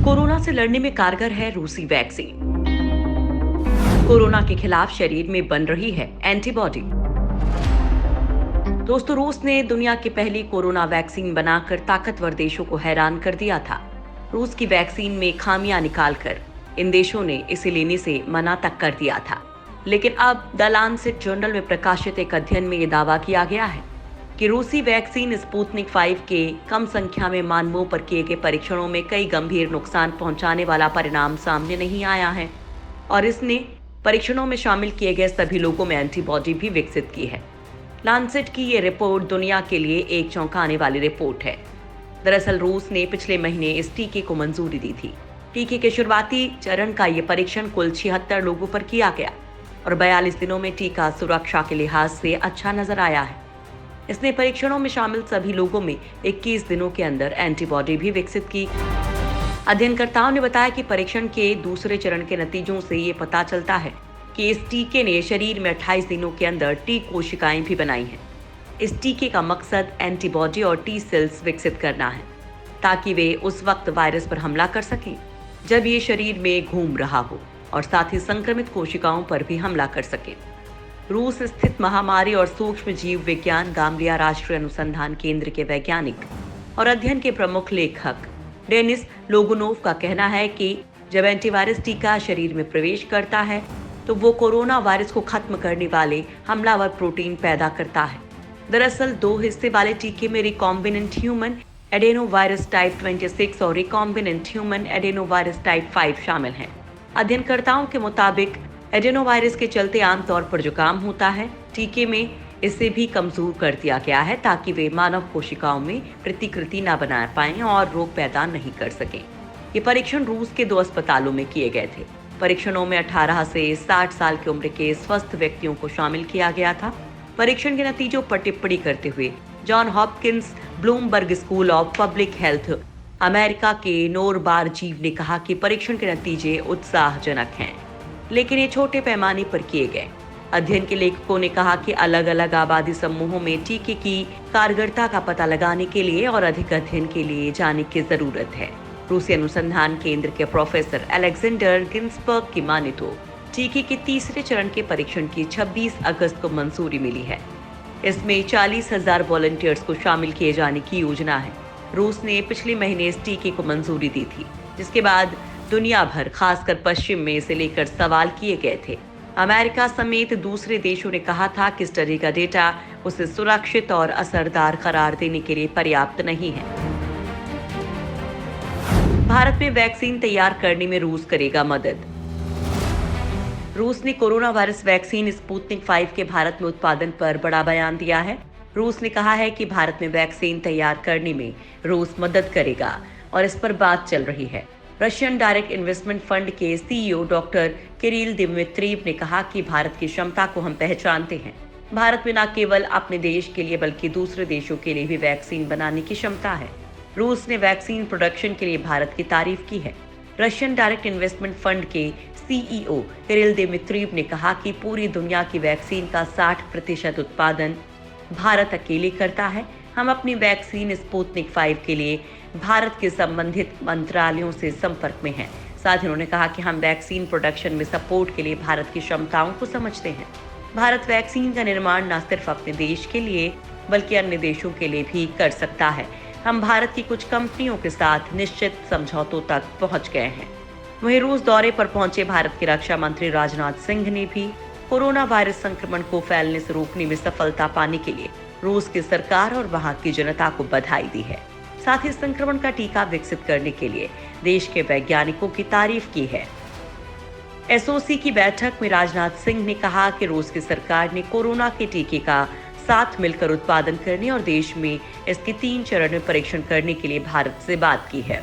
Corona से लड़ने में कारगर है रूसी वैक्सीन। कोरोना के खिलाफ शरीर में बन रही है एंटीबॉडी। दोस्तों, रूस ने दुनिया की पहली कोरोना वैक्सीन बनाकर ताकतवर देशों को हैरान कर दिया था। रूस की वैक्सीन में खामियां निकालकर इन देशों ने इसे लेने से मना तक कर दिया था। लेकिन अब द लांसेट जर्नल में प्रकाशित एक अध्ययन में ये दावा किया गया है कि रूसी वैक्सीन स्पुतनिक 5 के कम संख्या में मानवों पर किए गए परीक्षणों में कई गंभीर नुकसान पहुंचाने वाला परिणाम सामने नहीं आया है और इसने परीक्षणों में शामिल किए गए सभी लोगों में एंटीबॉडी भी विकसित की है। लांसेट की ये रिपोर्ट दुनिया के लिए एक चौंकाने वाली रिपोर्ट है। दरअसल रूस ने पिछले महीने इस टीके को मंजूरी दी थी। टीके के शुरुआती चरण का ये परीक्षण कुल 76 लोगों पर किया गया और 42 दिनों में टीका सुरक्षा के लिहाज से अच्छा नजर आया है। इसने परीक्षणों में शामिल सभी लोगों में 21 दिनों के अंदर एंटीबॉडी भी विकसित की। अध्ययनकर्ताओं ने बताया कि परीक्षण के दूसरे चरण के नतीजों से ये पता चलता है कि इस टीके ने शरीर में 28 दिनों के अंदर टी कोशिकाएं भी बनाई हैं। इस टीके का मकसद एंटीबॉडी और टी सेल्स विकसित करना है ताकि वे उस वक्त वायरस पर हमला कर सकें जब ये शरीर में घूम रहा हो और साथ ही संक्रमित कोशिकाओं पर भी हमला कर सके। रूस स्थित महामारी और सूक्ष्म जीव विज्ञान गामलिया राष्ट्रीय अनुसंधान केंद्र के वैज्ञानिक और अध्ययन के प्रमुख लेखक डेनिस लोगुनोव का कहना है कि जब एंटीवायरस टीका शरीर में प्रवेश करता है तो वो कोरोना वायरस को खत्म करने वाले हमलावर प्रोटीन पैदा करता है। दरअसल 2 हिस्से वाले टीके में रिकॉम्बिनेंट ह्यूमन एडेनोवायरस टाइप 26 और रिकॉम्बिनेंट ह्यूमन एडेनोवायरस टाइप 5 शामिल हैं। अध्ययनकर्ताओं के मुताबिक एडेनोवायरस के चलते आमतौर पर जुकाम होता है। टीके में इसे भी कमजोर कर दिया गया है ताकि वे मानव कोशिकाओं में प्रतिकृति न बना पाएं और रोग पैदा नहीं कर सकें। ये परीक्षण रूस के 2 अस्पतालों में किए गए थे। परीक्षणों में 18 से 60 साल की उम्र के स्वस्थ व्यक्तियों को शामिल किया गया था। परीक्षण के नतीजों पर टिप्पणी करते हुए John Hopkins Bloomberg school of public health America के नोर बारजीव ने कहा कि परीक्षण के नतीजे उत्साहजनक हैं, लेकिन ये छोटे पैमाने पर किए गए। अध्ययन के लेखकों ने कहा कि अलग अलग आबादी समूहों में टीके की कारगरता का पता लगाने के लिए और अधिक अध्ययन के लिए जाने की जरूरत है। रूसी अनुसंधान केंद्र के प्रोफेसर अलेक्जेंडर गिन्सबर्ग की माने तो टीके के तीसरे चरण के परीक्षण की 26 अगस्त को मंजूरी मिली है। इसमें 40,000 वॉलंटियर्स को शामिल किए जाने की योजना है। रूस ने पिछले महीने इस टीके को मंजूरी दी थी, जिसके बाद दुनिया भर खासकर पश्चिम में इसे लेकर सवाल किए गए थे। अमेरिका समेत दूसरे देशों ने कहा था कि स्टडी का डेटा उसे सुरक्षित और असरदार करार देने के लिए पर्याप्त नहीं है। भारत में वैक्सीन तैयार करने में रूस करेगा मदद। रूस ने कोरोना वायरस वैक्सीन स्पुतनिक 5 के भारत में उत्पादन पर बड़ा बयान दिया है। रूस ने कहा है कि भारत में वैक्सीन तैयार करने में रूस मदद करेगा और इस पर बात चल रही है। रशियन डायरेक्ट इन्वेस्टमेंट फंड के सीईओ डॉक्टर किरिल दिमित्रीव ने कहा कि भारत की क्षमता को हम पहचानते हैं। भारत में न केवल अपने देश के लिए बल्कि दूसरे देशों के लिए भी वैक्सीन बनाने की क्षमता है। रूस ने वैक्सीन प्रोडक्शन के लिए भारत की तारीफ की है। रशियन डायरेक्ट इन्वेस्टमेंट फंड के सीईओ किरिल दिमित्रीव ने कहा कि पूरी दुनिया की वैक्सीन का 60% उत्पादन भारत अकेले करता है। हम अपनी वैक्सीन स्पुतनिक 5 के लिए भारत के संबंधित मंत्रालयों से संपर्क में हैं। साथ ही उन्होंने कहा कि हम वैक्सीन प्रोडक्शन में सपोर्ट के लिए भारत की क्षमताओं को समझते हैं। भारत वैक्सीन का निर्माण न सिर्फ अपने देश के लिए बल्कि अन्य देशों के लिए भी कर सकता है। हम भारत की कुछ कंपनियों के साथ निश्चित समझौतों तक पहुंच गए हैं। वहीं रूस दौरे पर पहुंचे भारत के रक्षा मंत्री राजनाथ सिंह ने भी कोरोना वायरस संक्रमण को फैलने से रोकने में सफलता पाने के लिए रूस की सरकार और वहां की जनता को बधाई दी है। साथ ही संक्रमण का टीका विकसित करने के लिए देश के वैज्ञानिकों की तारीफ की है। एसओसी की बैठक में राजनाथ सिंह ने कहा कि रूस की सरकार ने कोरोना के टीके का साथ मिलकर उत्पादन करने और देश में इसके 3 चरण में परीक्षण करने के लिए भारत से बात की है।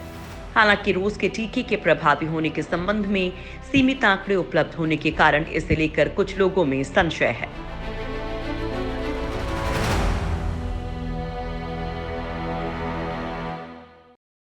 हालांकि रूस के टीके के प्रभावी होने के संबंध में सीमित आंकड़े उपलब्ध होने के कारण इसे लेकर कुछ लोगों में संशय है।